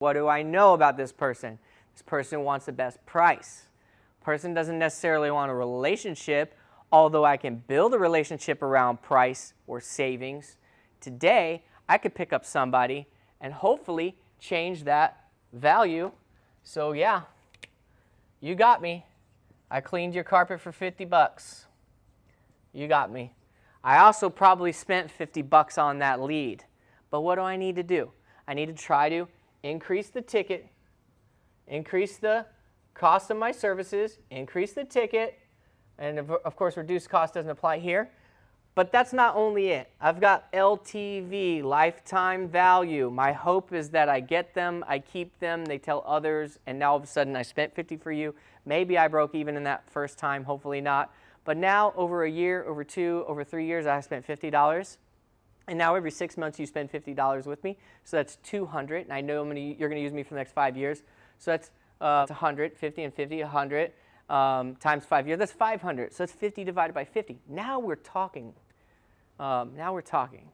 What do I know about this person? This person wants the best price. Person doesn't necessarily want a relationship, although I can build a relationship around price or savings. Today, I could pick up somebody and hopefully change that value. So yeah, you got me. I cleaned your carpet for 50 bucks. You got me. I also probably spent 50 bucks on that lead. But what do I need to do? I need to try to increase the ticket, increase the cost of my services, increase the ticket, and of course reduced cost doesn't apply here. But that's not only it. I've got LTV, lifetime value. My hope is that I get them, I keep them, they tell others, and now all of a sudden I spent 50 for you. Maybe I broke even in that first time, hopefully not. But now over a year, over 2, over 3 years, I spent $50. And now every 6 months you spend $50 with me. So that's 200. And I know you're going to use me for the next 5 years. So that's 100, 50 and 50, 100 times 5 years. That's 500. So that's 50 divided by 50. Now we're talking. Now we're talking.